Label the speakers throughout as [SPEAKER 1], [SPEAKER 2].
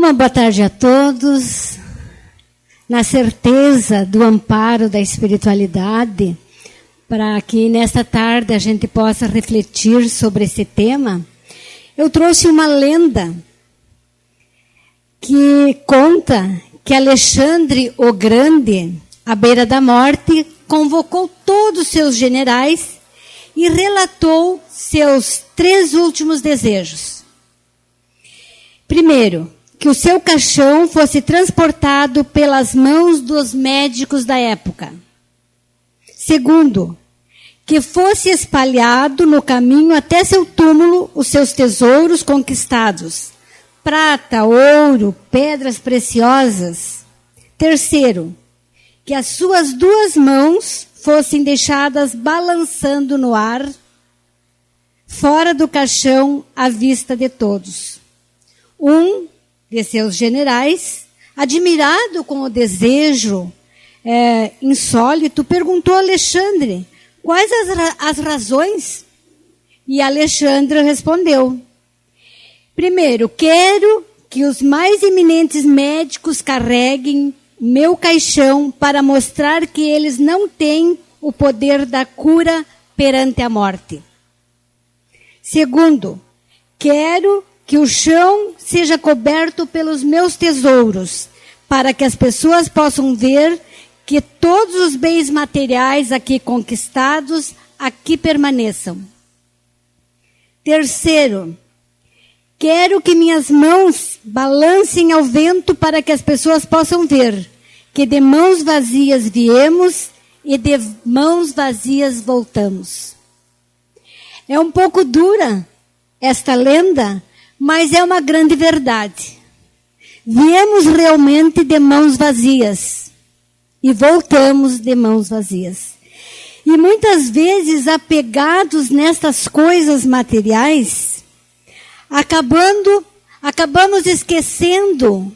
[SPEAKER 1] Uma boa tarde a todos. Na certeza do amparo da espiritualidade, para que nesta tarde a gente possa refletir sobre esse tema, eu trouxe uma lenda que conta que Alexandre o Grande, à beira da morte, convocou todos os seus generais e relatou seus 3 últimos desejos. Primeiro, que o seu caixão fosse transportado pelas mãos dos médicos da época. Segundo, que fosse espalhado no caminho até seu túmulo os seus tesouros conquistados, prata, ouro, pedras preciosas. Terceiro, que as suas 2 mãos fossem deixadas balançando no ar, fora do caixão, à vista de todos. Um de seus generais, admirado com o desejo insólito, perguntou a Alexandre quais as razões. E Alexandre respondeu: primeiro, quero que os mais eminentes médicos carreguem meu caixão para mostrar que eles não têm o poder da cura perante a morte. Segundo, quero que o chão seja coberto pelos meus tesouros, para que as pessoas possam ver que todos os bens materiais aqui conquistados, aqui permaneçam. Terceiro, quero que minhas mãos balancem ao vento para que as pessoas possam ver que de mãos vazias viemos e de mãos vazias voltamos. É um pouco dura esta lenda, mas é uma grande verdade. Viemos realmente de mãos vazias e voltamos de mãos vazias. E muitas vezes, apegados nestas coisas materiais, acabamos esquecendo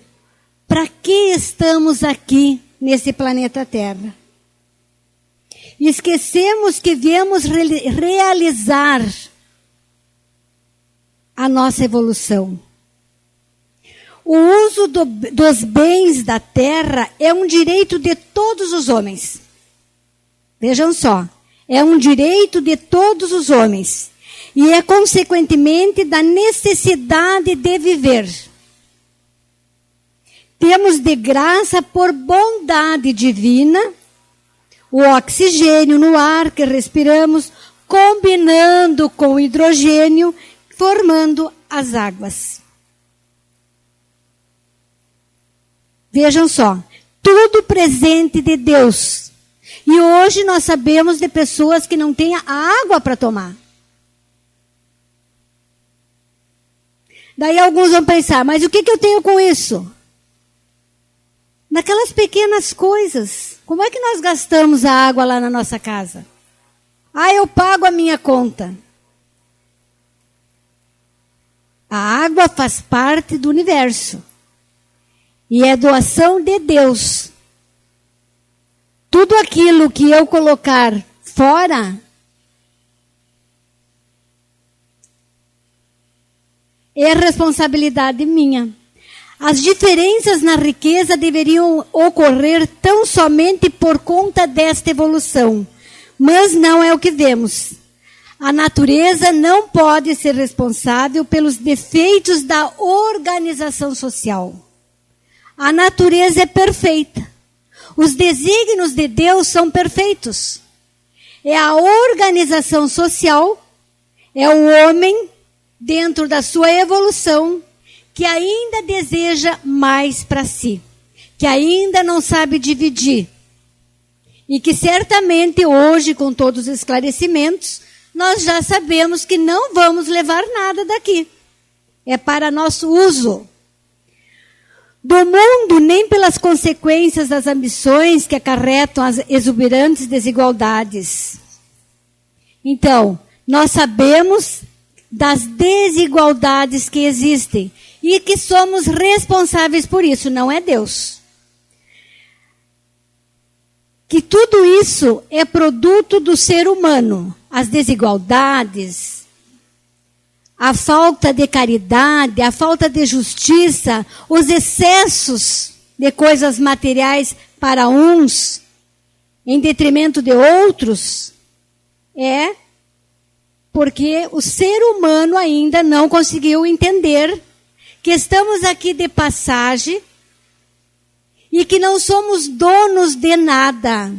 [SPEAKER 1] para que estamos aqui nesse planeta Terra. E esquecemos que viemos realizar a nossa evolução. O uso dos bens da terra é um direito de todos os homens. Vejam só, é um direito de todos os homens. E é consequentemente da necessidade de viver. Temos de graça por bondade divina o oxigênio no ar que respiramos, combinando com o hidrogênio, formando as águas. Vejam só, tudo presente de Deus. E hoje nós sabemos de pessoas que não têm água para tomar. Daí alguns vão pensar, mas o que eu tenho com isso? Naquelas pequenas coisas. Como é que nós gastamos a água lá na nossa casa? Eu pago a minha conta. A água faz parte do universo. E é doação de Deus. Tudo aquilo que eu colocar fora é responsabilidade minha. As diferenças na riqueza deveriam ocorrer tão somente por conta desta evolução. Mas não é o que vemos. A natureza não pode ser responsável pelos defeitos da organização social. A natureza é perfeita. Os desígnios de Deus são perfeitos. É a organização social, é o homem, dentro da sua evolução, que ainda deseja mais para si, que ainda não sabe dividir. E que certamente hoje, com todos os esclarecimentos, nós já sabemos que não vamos levar nada daqui. É para nosso uso. Do mundo, nem pelas consequências das ambições que acarretam as exuberantes desigualdades. Então, nós sabemos das desigualdades que existem e que somos responsáveis por isso, não é Deus. Que tudo isso é produto do ser humano. As desigualdades, a falta de caridade, a falta de justiça, os excessos de coisas materiais para uns, em detrimento de outros, é porque o ser humano ainda não conseguiu entender que estamos aqui de passagem e que não somos donos de nada.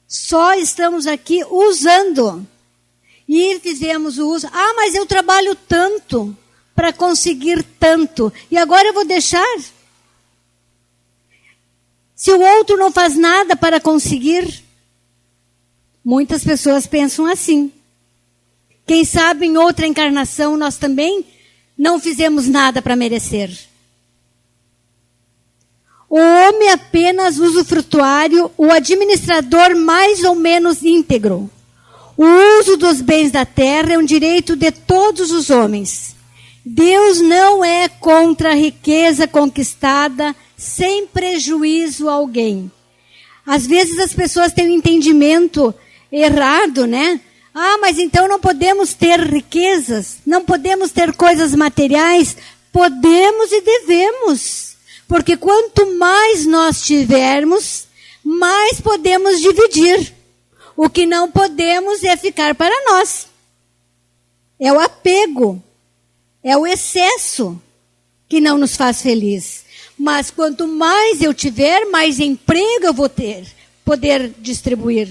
[SPEAKER 1] Só estamos aqui usando. E fizemos o uso. Ah, mas eu trabalho tanto para conseguir tanto. E agora eu vou deixar? Se o outro não faz nada para conseguir. Muitas pessoas pensam assim. Quem sabe em outra encarnação nós também não fizemos nada para merecer. O homem apenas usufrutuário, o administrador mais ou menos íntegro. O uso dos bens da terra é um direito de todos os homens. Deus não é contra a riqueza conquistada sem prejuízo a alguém. Às vezes as pessoas têm um entendimento errado, né? Ah, mas então não podemos ter riquezas, não podemos ter coisas materiais. Podemos e devemos. Porque quanto mais nós tivermos, mais podemos dividir. O que não podemos é ficar para nós. É o apego. É o excesso que não nos faz feliz. Mas quanto mais eu tiver, mais emprego eu vou poder distribuir.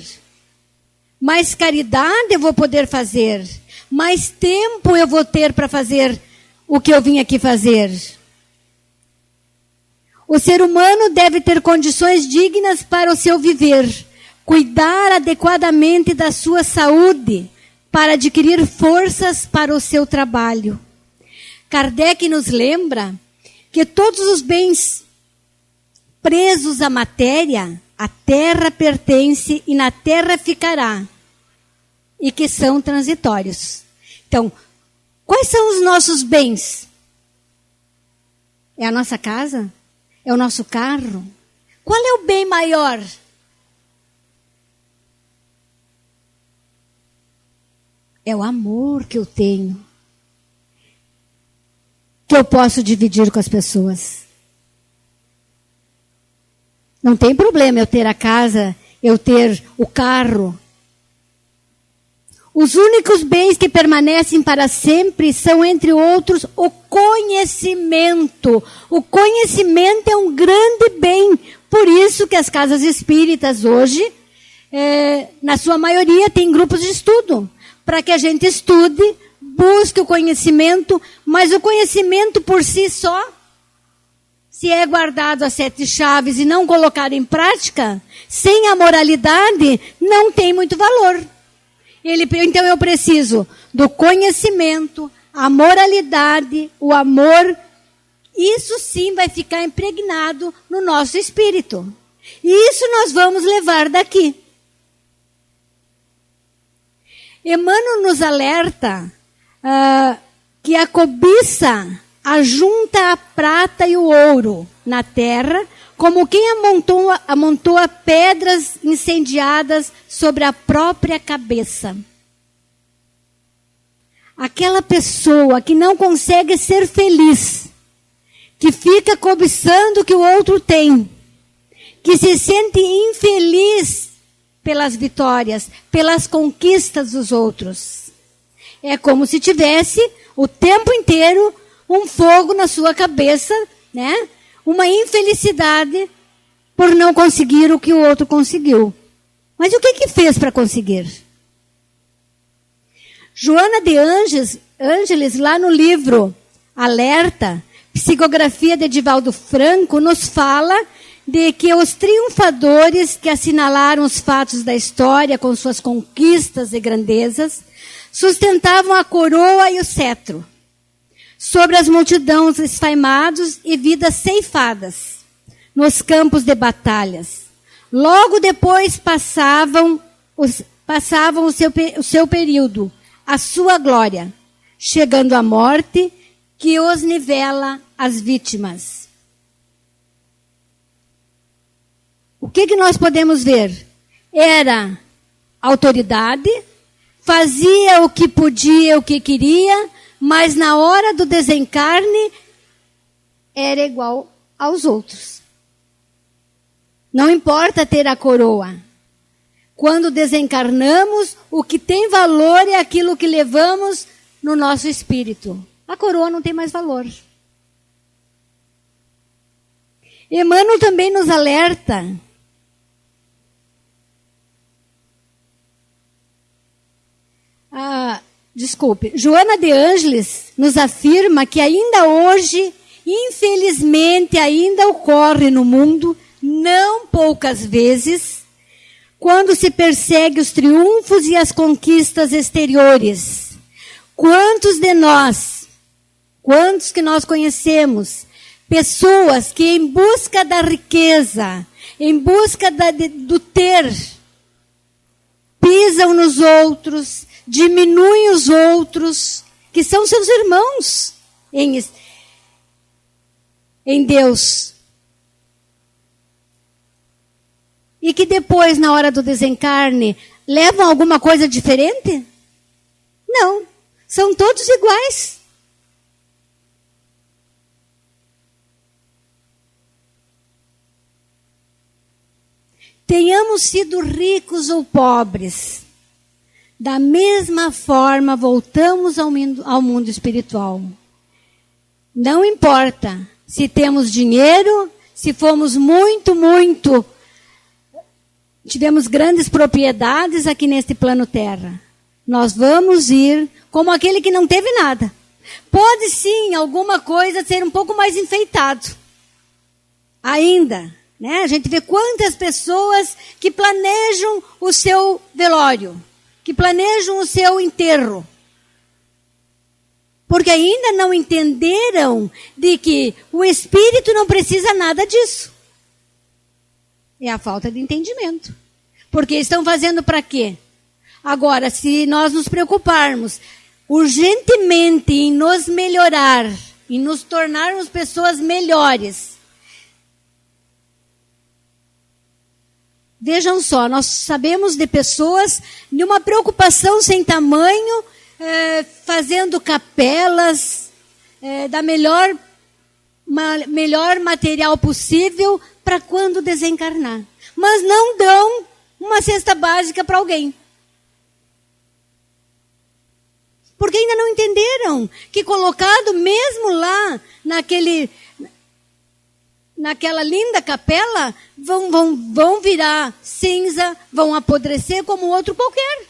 [SPEAKER 1] Mais caridade eu vou poder fazer. Mais tempo eu vou ter para fazer o que eu vim aqui fazer. O ser humano deve ter condições dignas para o seu viver. Cuidar adequadamente da sua saúde para adquirir forças para o seu trabalho. Kardec nos lembra que todos os bens presos à matéria, a terra pertence e na terra ficará, e que são transitórios. Então, quais são os nossos bens? É a nossa casa? É o nosso carro? Qual é o bem maior? É o amor que eu tenho, que eu posso dividir com as pessoas. Não tem problema eu ter a casa, eu ter o carro. Os únicos bens que permanecem para sempre são, entre outros, o conhecimento. O conhecimento é um grande bem. Por isso que as casas espíritas hoje, na sua maioria, têm grupos de estudo. Para que a gente estude, busque o conhecimento, mas o conhecimento por si só, se é guardado a 7 chaves e não colocado em prática, sem a moralidade, não tem muito valor. Então eu preciso do conhecimento, a moralidade, o amor. Isso sim vai ficar impregnado no nosso espírito. E isso nós vamos levar daqui. Emmanuel nos alerta que a cobiça ajunta a prata e o ouro na terra, como quem amontoa pedras incendiadas sobre a própria cabeça. Aquela pessoa que não consegue ser feliz, que fica cobiçando o que o outro tem, que se sente infeliz pelas vitórias, pelas conquistas dos outros. É como se tivesse o tempo inteiro um fogo na sua cabeça, né? Uma infelicidade por não conseguir o que o outro conseguiu. Mas o que fez para conseguir? Joana de Ângeles, lá no livro Alerta, Psicografia de Divaldo Franco, nos fala de que os triunfadores que assinalaram os fatos da história com suas conquistas e grandezas, sustentavam a coroa e o cetro sobre as multidões esfaimados e vidas ceifadas nos campos de batalhas. Logo depois passavam o seu período, a sua glória, chegando à morte que os nivela as vítimas. O que nós podemos ver? Era autoridade, fazia o que podia, o que queria, mas na hora do desencarne era igual aos outros. Não importa ter a coroa. Quando desencarnamos, o que tem valor é aquilo que levamos no nosso espírito. A coroa não tem mais valor. Emmanuel também nos alerta. Joana de Ângeles nos afirma que ainda hoje, infelizmente, ainda ocorre no mundo, não poucas vezes, quando se persegue os triunfos e as conquistas exteriores. Quantos de nós, quantos que nós conhecemos, pessoas que em busca da riqueza, em busca do ter, pisam nos outros, diminuem os outros, que são seus irmãos em Deus. E que depois, na hora do desencarne, levam alguma coisa diferente? Não, são todos iguais. Tenhamos sido ricos ou pobres, da mesma forma voltamos ao mundo espiritual. Não importa se temos dinheiro, se fomos tivemos grandes propriedades aqui neste plano terra. Nós vamos ir como aquele que não teve nada. Pode sim, alguma coisa ser um pouco mais enfeitado. Ainda, né? A gente vê quantas pessoas que planejam o seu velório, que planejam o seu enterro. Porque ainda não entenderam de que o espírito não precisa nada disso. É a falta de entendimento. Porque estão fazendo para quê? Agora, se nós nos preocuparmos urgentemente em nos melhorar, em nos tornarmos pessoas melhores. Vejam só, nós sabemos de pessoas de uma preocupação sem tamanho, fazendo capelas, da melhor material possível para quando desencarnar. Mas não dão uma cesta básica para alguém. Porque ainda não entenderam que colocado mesmo lá naquela linda capela, vão virar cinza, vão apodrecer como outro qualquer.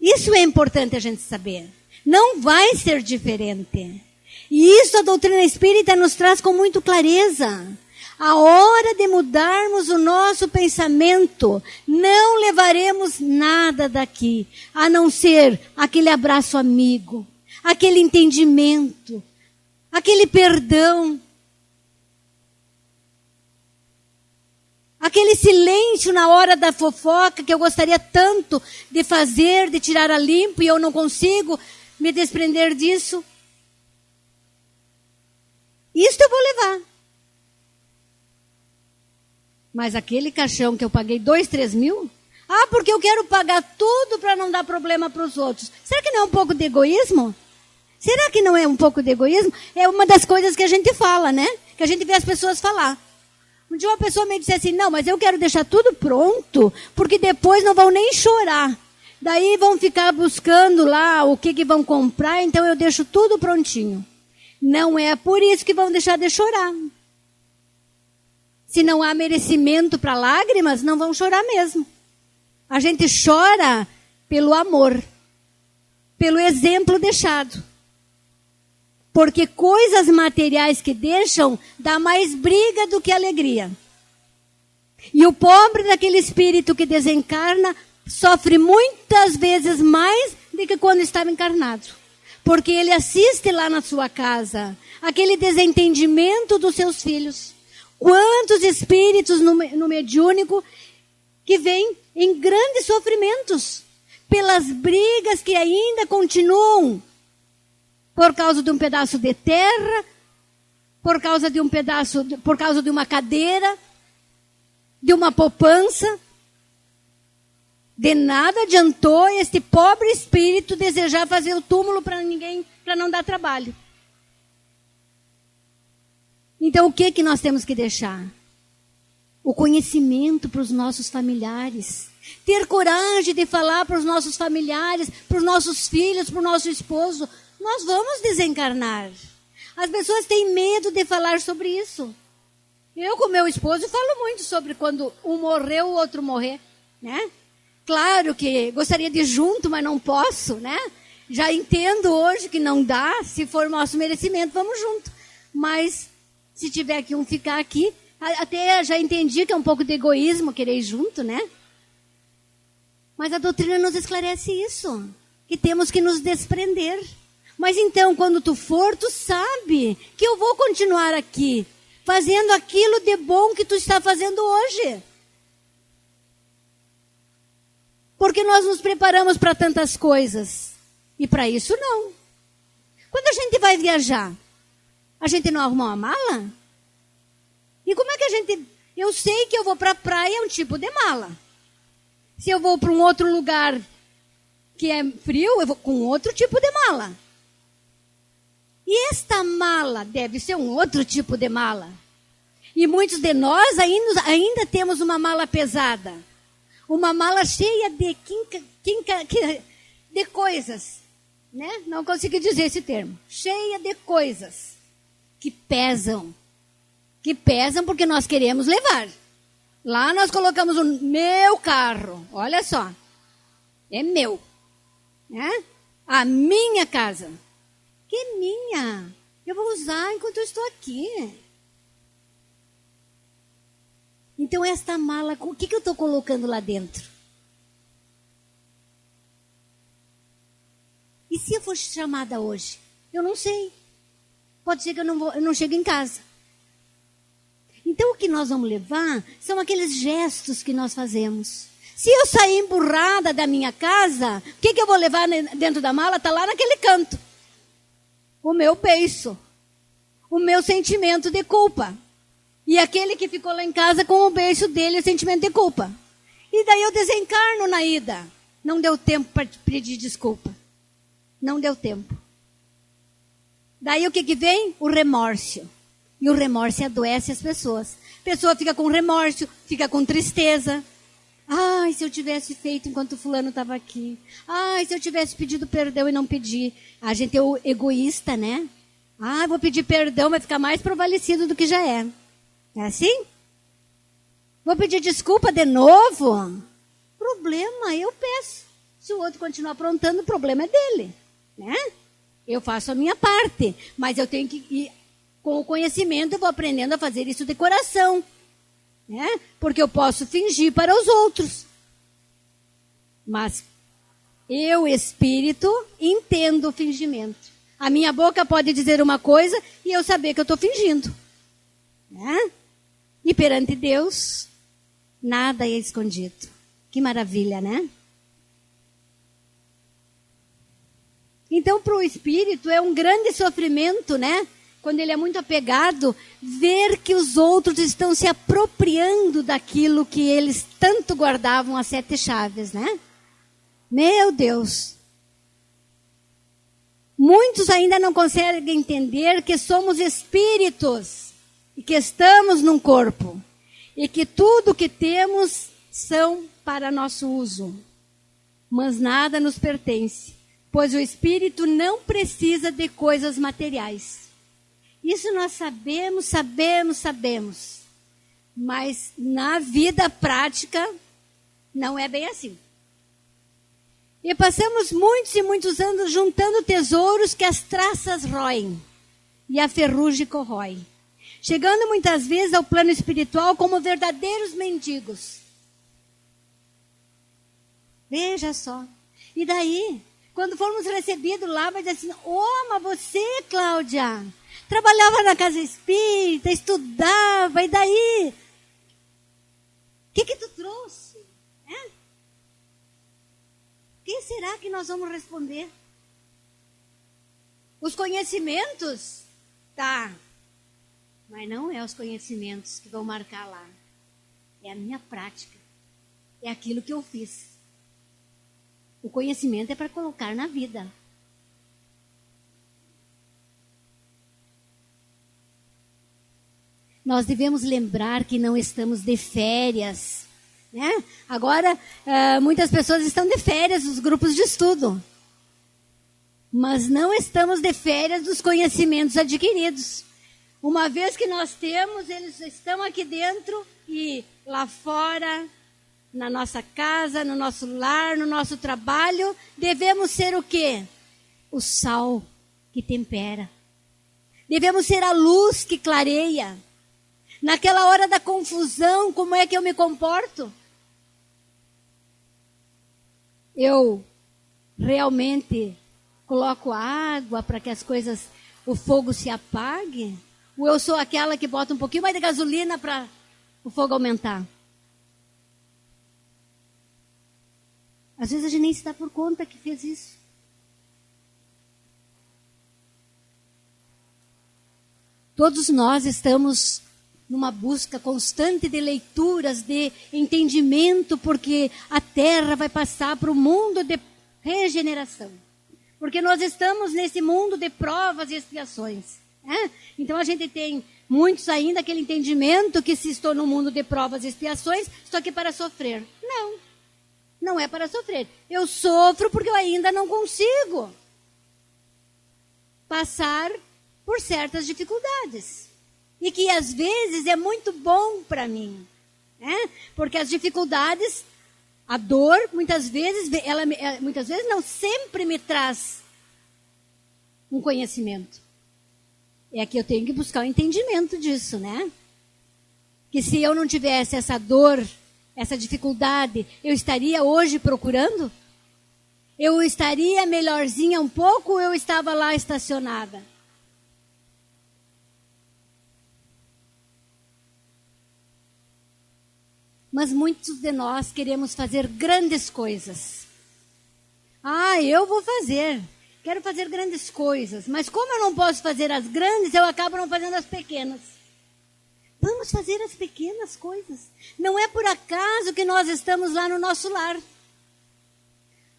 [SPEAKER 1] Isso é importante a gente saber. Não vai ser diferente. E isso a doutrina espírita nos traz com muita clareza. A hora de mudarmos o nosso pensamento, não levaremos nada daqui, a não ser aquele abraço amigo, aquele entendimento, aquele perdão, aquele silêncio na hora da fofoca que eu gostaria tanto de fazer, de tirar a limpo e eu não consigo me desprender disso. Isso eu vou levar. Mas aquele caixão que eu paguei 2, 3 mil? Ah, porque eu quero pagar tudo para não dar problema para os outros. Será que não é um pouco de egoísmo? Será que não é um pouco de egoísmo? É uma das coisas que a gente fala, né? Que a gente vê as pessoas falar. Um dia uma pessoa me disse assim, não, mas eu quero deixar tudo pronto, porque depois não vão nem chorar. Daí vão ficar buscando lá o que vão comprar, então eu deixo tudo prontinho. Não é por isso que vão deixar de chorar. Se não há merecimento para lágrimas, não vão chorar mesmo. A gente chora pelo amor, pelo exemplo deixado. Porque coisas materiais que deixam, dá mais briga do que alegria. E o pobre daquele espírito que desencarna, sofre muitas vezes mais do que quando estava encarnado. Porque ele assiste lá na sua casa, aquele desentendimento dos seus filhos. Quantos espíritos no mediúnico que vêm em grandes sofrimentos, pelas brigas que ainda continuam, por causa de um pedaço de terra, por causa de uma cadeira, de uma poupança. De nada adiantou este pobre espírito desejar fazer o túmulo para ninguém para não dar trabalho. Então, o que nós temos que deixar? O conhecimento para os nossos familiares. Ter coragem de falar para os nossos familiares, para os nossos filhos, para o nosso esposo. Nós vamos desencarnar. As pessoas têm medo de falar sobre isso. Eu, com meu esposo, falo muito sobre quando um morreu, o outro morrer, né? Claro que gostaria de ir junto, mas não posso, né? Já entendo hoje que não dá. Se for nosso merecimento, vamos junto. Mas, se tiver que um ficar aqui, até já entendi que é um pouco de egoísmo querer ir junto, né? Mas a doutrina nos esclarece isso. Que temos que nos desprender. Mas então, quando tu for, tu sabe que eu vou continuar aqui, fazendo aquilo de bom que tu está fazendo hoje. Porque nós nos preparamos para tantas coisas. E para isso não. Quando a gente vai viajar, a gente não arruma uma mala? E como é que a gente... Eu sei que eu vou para a praia, é um tipo de mala. Se eu vou para um outro lugar que é frio, eu vou com outro tipo de mala. E esta mala deve ser um outro tipo de mala. E muitos de nós ainda temos uma mala pesada. Uma mala cheia de de coisas. Né? Não consegui dizer esse termo. Cheia de coisas que pesam. Que pesam porque nós queremos levar. Lá nós colocamos o meu carro. Olha só. É meu. Né? A minha casa. Que é minha. Eu vou usar enquanto eu estou aqui. Então esta mala, o que eu estou colocando lá dentro? E se eu for chamada hoje? Eu não sei. Pode ser que eu não chegue em casa. Então, o que nós vamos levar são aqueles gestos que nós fazemos. Se eu sair emburrada da minha casa, o que eu vou levar dentro da mala? Está lá naquele canto. O meu beiço. O meu sentimento de culpa. E aquele que ficou lá em casa com o beiço dele, o sentimento de culpa. E daí eu desencarno na ida. Não deu tempo para pedir desculpa. Não deu tempo. Daí o que vem? O remorso. E o remorso adoece as pessoas. A pessoa fica com remorso, fica com tristeza. Ai, se eu tivesse feito enquanto fulano estava aqui. Ai, se eu tivesse pedido perdão e não pedi. A gente é o egoísta, né? Ah, vou pedir perdão, vai ficar mais prevalecido do que já é. É assim? Vou pedir desculpa de novo? Problema, eu peço. Se o outro continuar aprontando, o problema é dele. Né? Eu faço a minha parte. Mas eu tenho que ir... Com o conhecimento, eu vou aprendendo a fazer isso de coração. Né? Porque eu posso fingir para os outros. Mas eu, espírito, entendo o fingimento. A minha boca pode dizer uma coisa e eu saber que eu estou fingindo. Né? E perante Deus, nada é escondido. Que maravilha, né? Então, para o espírito, é um grande sofrimento, né? Quando ele é muito apegado, ver que os outros estão se apropriando daquilo que eles tanto guardavam às 7 chaves, né? Meu Deus! Muitos ainda não conseguem entender que somos espíritos e que estamos num corpo e que tudo que temos são para nosso uso. Mas nada nos pertence, pois o espírito não precisa de coisas materiais. Isso nós sabemos. Mas na vida prática não é bem assim. E passamos muitos e muitos anos juntando tesouros que as traças roem e a ferrugem corrói. Chegando muitas vezes ao plano espiritual como verdadeiros mendigos. Veja só. E daí, quando formos recebidos lá, vai dizer assim, mas você, Cláudia... Trabalhava na casa espírita, estudava, e daí? O que tu trouxe? O que será que nós vamos responder? Os conhecimentos? Tá. Mas não é os conhecimentos que vão marcar lá. É a minha prática. É aquilo que eu fiz. O conhecimento é para colocar na vida. nós devemos lembrar que não estamos de férias, né? Agora, muitas pessoas estão de férias dos grupos de estudo, mas não estamos de férias dos conhecimentos adquiridos. Uma vez que nós temos, eles estão aqui dentro e lá fora, na nossa casa, no nosso lar, no nosso trabalho, devemos ser o quê? O sal que tempera. Devemos ser a luz que clareia. Naquela hora da confusão, como é que eu me comporto? Eu realmente coloco água para que as coisas, o fogo se apague? Ou eu sou aquela que bota um pouquinho mais de gasolina para o fogo aumentar? Às vezes a gente nem se dá por conta que fez isso. Todos nós estamos numa busca constante de leituras, de entendimento, porque a Terra vai passar para o mundo de regeneração. Porque nós estamos nesse mundo de provas e expiações. Né? Então a gente tem muitos ainda aquele entendimento que se estou no mundo de provas e expiações, estou aqui para sofrer. Não, não é para sofrer. Eu sofro porque eu ainda não consigo passar por certas dificuldades. E que às vezes é muito bom para mim. Né? Porque as dificuldades, a dor, muitas vezes não, sempre me traz um conhecimento. É que eu tenho que buscar o entendimento disso, né? Que se eu não tivesse essa dor, essa dificuldade, eu estaria hoje procurando? Eu estaria melhorzinha um pouco ou eu estava lá estacionada? Mas muitos de nós queremos fazer grandes coisas. Eu vou fazer. Quero fazer grandes coisas. Mas como eu não posso fazer as grandes, eu acabo não fazendo as pequenas. Vamos fazer as pequenas coisas. Não é por acaso que nós estamos lá no nosso lar.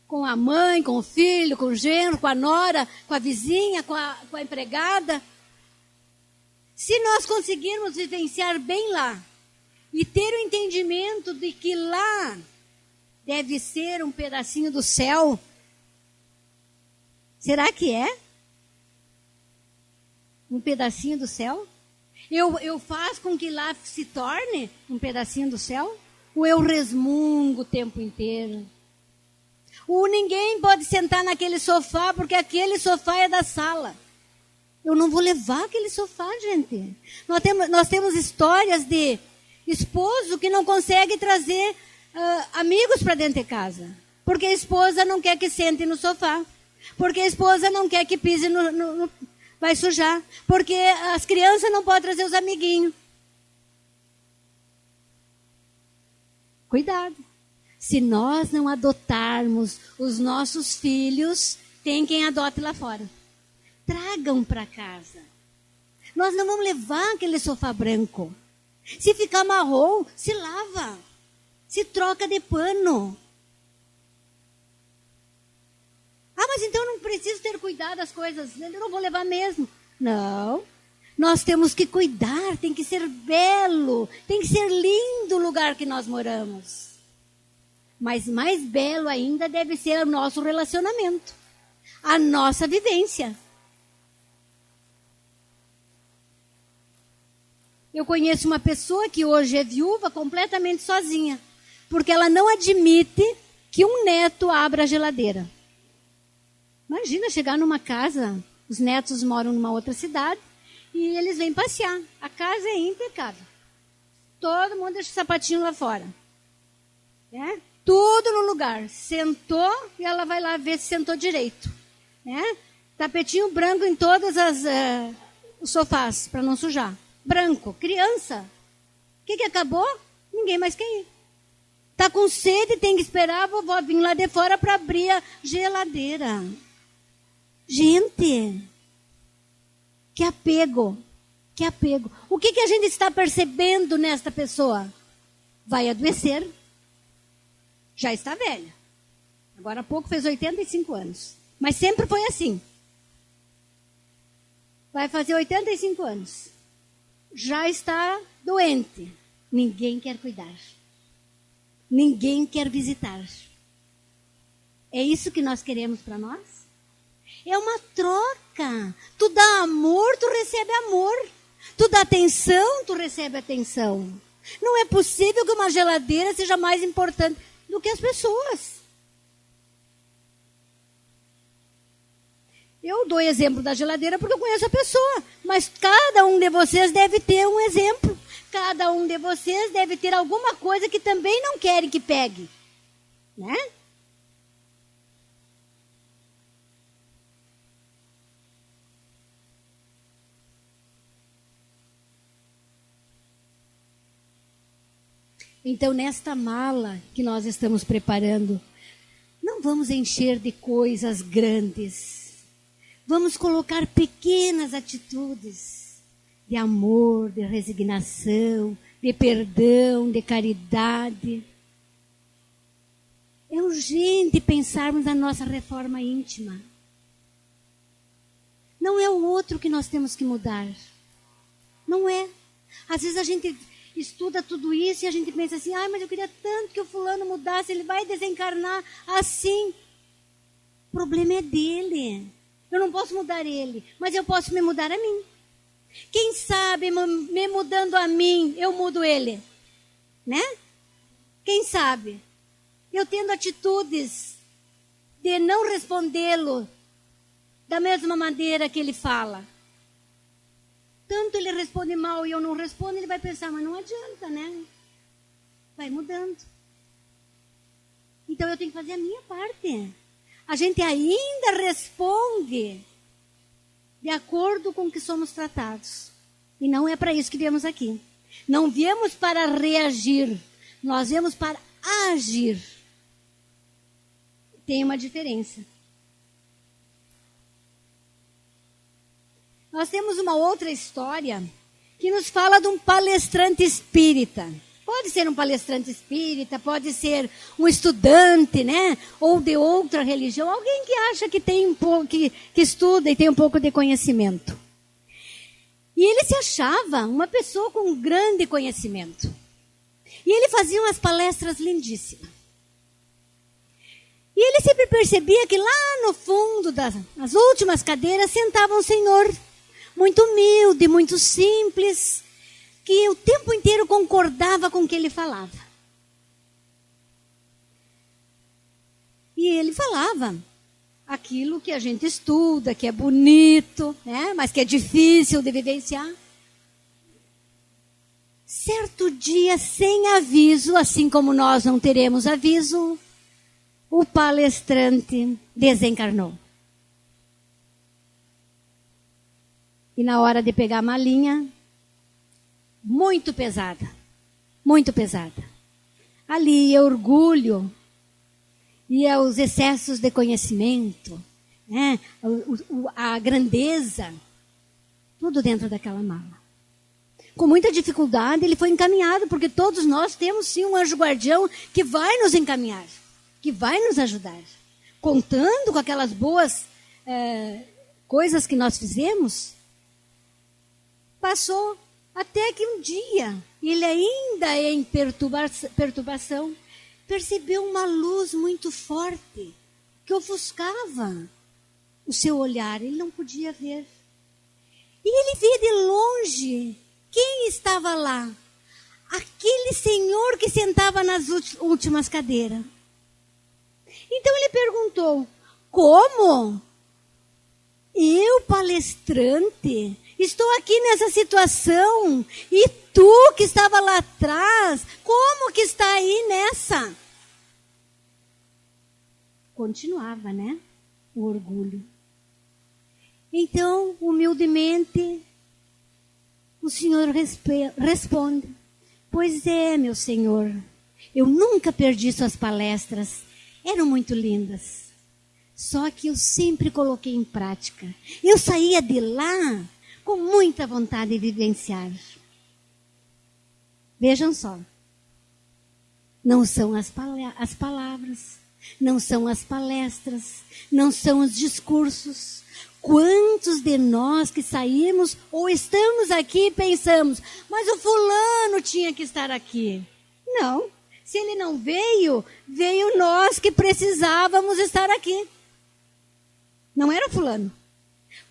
[SPEAKER 1] Com a mãe, com o filho, com o genro, com a nora, com a vizinha, com a empregada. Se nós conseguirmos vivenciar bem lá, e ter o entendimento de que lá deve ser um pedacinho do céu. Será que é? Um pedacinho do céu? Eu faço com que lá se torne um pedacinho do céu? Ou eu resmungo o tempo inteiro? Ou ninguém pode sentar naquele sofá porque aquele sofá é da sala? Eu não vou levar aquele sofá, gente. Nós temos histórias de esposo que não consegue trazer amigos para dentro de casa. Porque a esposa não quer que sente no sofá. Porque a esposa não quer que pise vai sujar. Porque as crianças não podem trazer os amiguinhos. Cuidado. Se nós não adotarmos os nossos filhos, tem quem adote lá fora. Tragam para casa. Nós não vamos levar aquele sofá branco. Se ficar marrom, se lava. Se troca de pano. Mas então eu não preciso ter cuidado das coisas. Eu não vou levar mesmo. Não. Nós temos que cuidar. Tem que ser belo. Tem que ser lindo o lugar que nós moramos. Mas mais belo ainda deve ser o nosso relacionamento. A nossa vivência. Eu conheço uma pessoa que hoje é viúva completamente sozinha, porque ela não admite que um neto abra a geladeira. Imagina chegar numa casa, os netos moram numa outra cidade, e eles vêm passear. A casa é impecável. Todo mundo deixa o sapatinho lá fora. Né? Tudo no lugar. Sentou e ela vai lá ver se sentou direito. Né? Tapetinho branco em todas os sofás, para não sujar. Branco, criança. O que acabou? Ninguém mais quer ir. Tá com sede, tem que esperar a vovó vir lá de fora para abrir a geladeira. Gente, que apego, que apego. O que a gente está percebendo nesta pessoa? Vai adoecer. Já está velha. Agora há pouco fez 85 anos. Mas sempre foi assim. Vai fazer 85 anos. já está doente. Ninguém quer cuidar. Ninguém quer visitar. É isso que nós queremos para nós? É uma troca. Tu dá amor, tu recebe amor. Tu dá atenção, tu recebe atenção. Não é possível que uma geladeira seja mais importante do que as pessoas. Eu dou exemplo da geladeira porque eu conheço a pessoa. Mas cada um de vocês deve ter um exemplo. Cada um de vocês deve ter alguma coisa que também não querem que pegue. Né? Então, nesta mala que nós estamos preparando, não vamos encher de coisas grandes. Vamos colocar pequenas atitudes de amor, de resignação, de perdão, de caridade. É urgente pensarmos na nossa reforma íntima. Não é o outro que nós temos que mudar. Não é. Às vezes a gente estuda tudo isso e a gente pensa assim, mas eu queria tanto que o fulano mudasse, ele vai desencarnar assim. O problema é dele. Eu não posso mudar ele, mas eu posso me mudar a mim. Quem sabe, me mudando a mim, eu mudo ele. Né? Quem sabe? Eu tendo atitudes de não respondê-lo da mesma maneira que ele fala. Tanto ele responde mal e eu não respondo, ele vai pensar, mas não adianta, né? Vai mudando. Então eu tenho que fazer a minha parte. A gente ainda responde de acordo com o que somos tratados. E não é para isso que viemos aqui. Não viemos para reagir, nós viemos para agir. Tem uma diferença. Nós temos uma outra história que nos fala de um palestrante espírita. Pode ser um palestrante espírita, pode ser um estudante, né? Ou de outra religião, alguém que acha que tem um pouco, que estuda e tem um pouco de conhecimento. E ele se achava uma pessoa com um grande conhecimento. E ele fazia umas palestras lindíssimas. E ele sempre percebia que lá no fundo das últimas cadeiras sentava um senhor muito humilde, muito simples, que o tempo inteiro concordava com o que ele falava. E ele falava aquilo que a gente estuda, que é bonito, né? Mas que é difícil de vivenciar. Certo dia, sem aviso, assim como nós não teremos aviso, o palestrante desencarnou. E na hora de pegar a malinha, muito pesada. Ali é orgulho, e é os excessos de conhecimento, né? A grandeza, tudo dentro daquela mala. Com muita dificuldade ele foi encaminhado, porque todos nós temos sim um anjo guardião que vai nos encaminhar, que vai nos ajudar. Contando com aquelas boas coisas que nós fizemos, passou até que um dia, ele ainda em perturbação, percebeu uma luz muito forte que ofuscava o seu olhar. Ele não podia ver. E ele via de longe quem estava lá. Aquele senhor que sentava nas últimas cadeiras. Então ele perguntou, como? Eu, palestrante, estou aqui nessa situação e tu que estava lá atrás, como que está aí nessa? Continuava, né? O orgulho. Então, humildemente, o Senhor responde, pois é, meu Senhor, eu nunca perdi suas palestras, eram muito lindas. Só que eu sempre coloquei em prática. Eu saía de lá com muita vontade de vivenciar. Vejam só. Não são as palavras, não são as palestras, não são os discursos. Quantos de nós que saímos ou estamos aqui e pensamos, mas o fulano tinha que estar aqui. Não, se ele não veio, veio nós que precisávamos estar aqui. Não era fulano.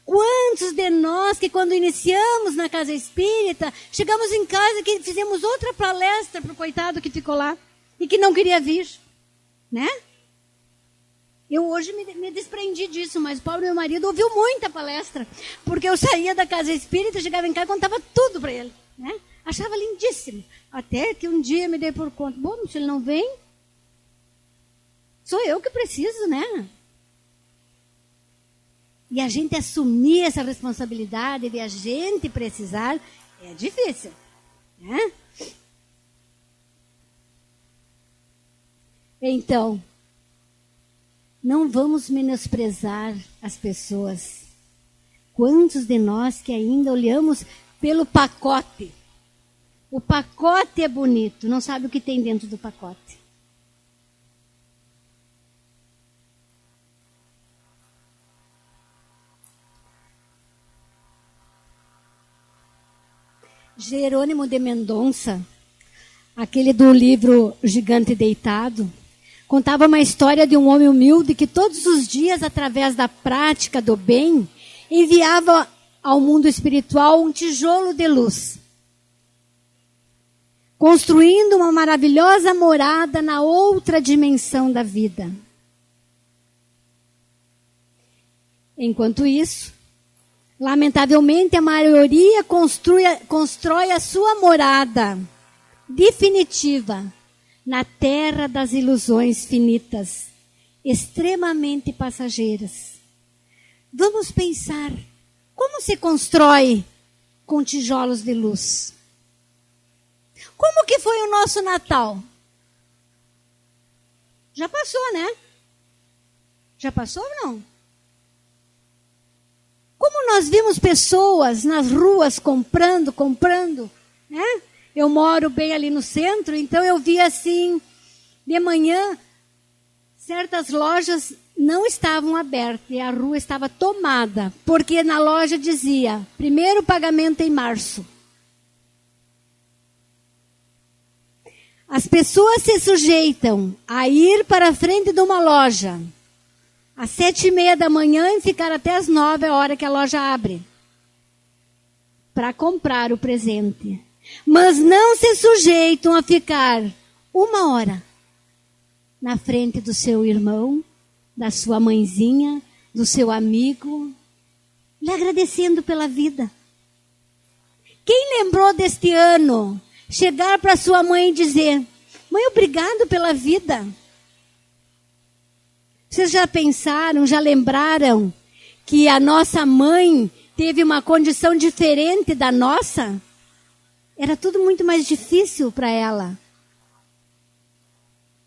[SPEAKER 1] Quantos de nós que quando iniciamos na casa espírita, chegamos em casa e fizemos outra palestra para o coitado que ficou lá e que não queria vir, né? Eu hoje me desprendi disso, mas o Paulo, meu marido, ouviu muita palestra, porque eu saía da casa espírita, chegava em casa e contava tudo para ele, né? Achava lindíssimo. Até que um dia me dei por conta, bom, se ele não vem, sou eu que preciso, né? E a gente assumir essa responsabilidade de a gente precisar é difícil, né? Então, não vamos menosprezar as pessoas. Quantos de nós que ainda olhamos pelo pacote? O pacote é bonito, não sabe o que tem dentro do pacote. Jerônimo de Mendonça, aquele do livro Gigante Deitado, contava uma história de um homem humilde que todos os dias, através da prática do bem, enviava ao mundo espiritual um tijolo de luz, construindo uma maravilhosa morada na outra dimensão da vida. Enquanto isso, lamentavelmente, a maioria constrói a sua morada definitiva na terra das ilusões finitas, extremamente passageiras. Vamos pensar, como se constrói com tijolos de luz? Como que foi o nosso Natal? Já passou, né? Já passou ou não? Como nós vimos pessoas nas ruas comprando, né? Eu moro bem ali no centro, então eu vi assim, de manhã, certas lojas não estavam abertas e a rua estava tomada, porque na loja dizia, primeiro pagamento em março. As pessoas se sujeitam a ir para a frente de uma loja às 7:30 da manhã e ficar até às 9, a hora que a loja abre, para comprar o presente. Mas não se sujeitam a ficar 1 hora na frente do seu irmão, da sua mãezinha, do seu amigo, lhe agradecendo pela vida. Quem lembrou deste ano chegar para sua mãe e dizer, mãe, obrigado pela vida? Vocês já pensaram, já lembraram que a nossa mãe teve uma condição diferente da nossa? Era tudo muito mais difícil para ela.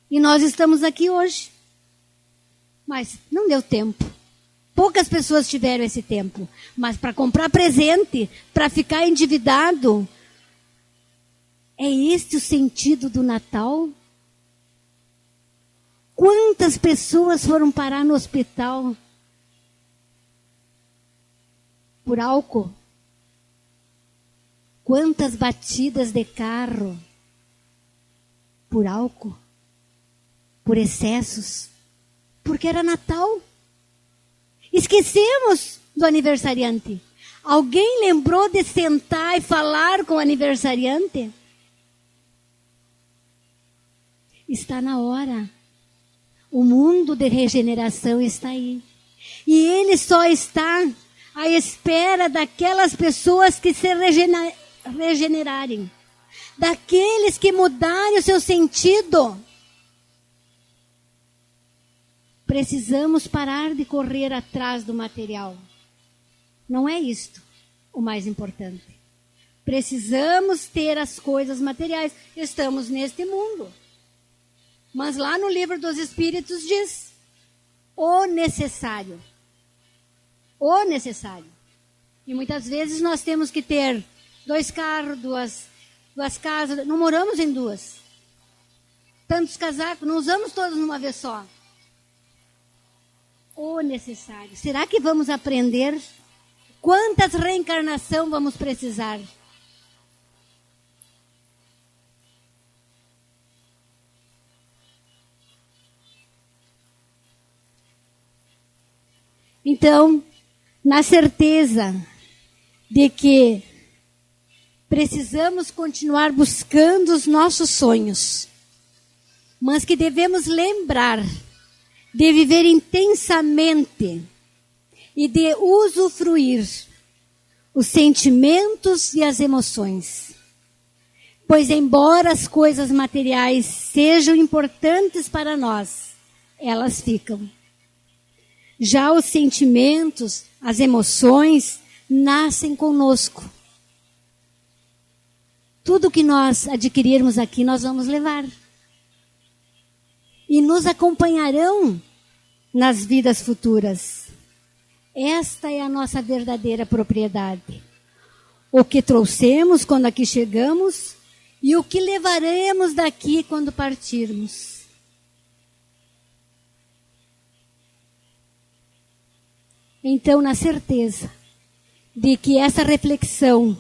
[SPEAKER 1] E nós estamos aqui hoje. Mas não deu tempo. Poucas pessoas tiveram esse tempo. Mas para comprar presente, para ficar endividado, é este o sentido do Natal? Quantas pessoas foram parar no hospital por álcool? Quantas batidas de carro por álcool? Por excessos? Porque era Natal. Esquecemos do aniversariante. Alguém lembrou de sentar e falar com o aniversariante? Está na hora. O mundo de regeneração está aí. E ele só está à espera daquelas pessoas que se regenerarem. Daqueles que mudarem o seu sentido. Precisamos parar de correr atrás do material. Não é isto o mais importante. Precisamos ter as coisas materiais. Estamos neste mundo. Mas lá no livro dos Espíritos diz, o necessário. O necessário. E muitas vezes nós temos que ter 2 carros, duas casas. Não moramos em 2. Tantos casacos, não usamos todos numa vez só. o necessário. Será que vamos aprender? Quantas reencarnações vamos precisar? Então, na certeza de que precisamos continuar buscando os nossos sonhos, mas que devemos lembrar de viver intensamente e de usufruir os sentimentos e as emoções. Pois embora as coisas materiais sejam importantes para nós, elas ficam. Já os sentimentos, as emoções, nascem conosco. Tudo que nós adquirirmos aqui, nós vamos levar. E nos acompanharão nas vidas futuras. Esta é a nossa verdadeira propriedade. O que trouxemos quando aqui chegamos e o que levaremos daqui quando partirmos. Então, na certeza de que essa reflexão,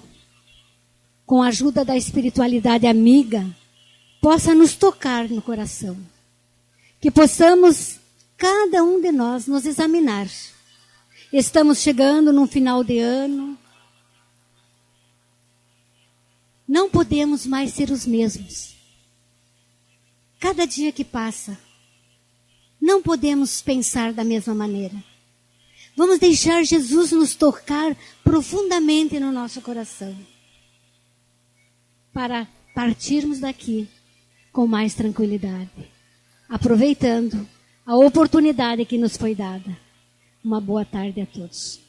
[SPEAKER 1] com a ajuda da espiritualidade amiga, possa nos tocar no coração. Que possamos, cada um de nós, nos examinar. Estamos chegando num final de ano. Não podemos mais ser os mesmos. Cada dia que passa, não podemos pensar da mesma maneira. Vamos deixar Jesus nos tocar profundamente no nosso coração, para partirmos daqui com mais tranquilidade, aproveitando a oportunidade que nos foi dada. Uma boa tarde a todos.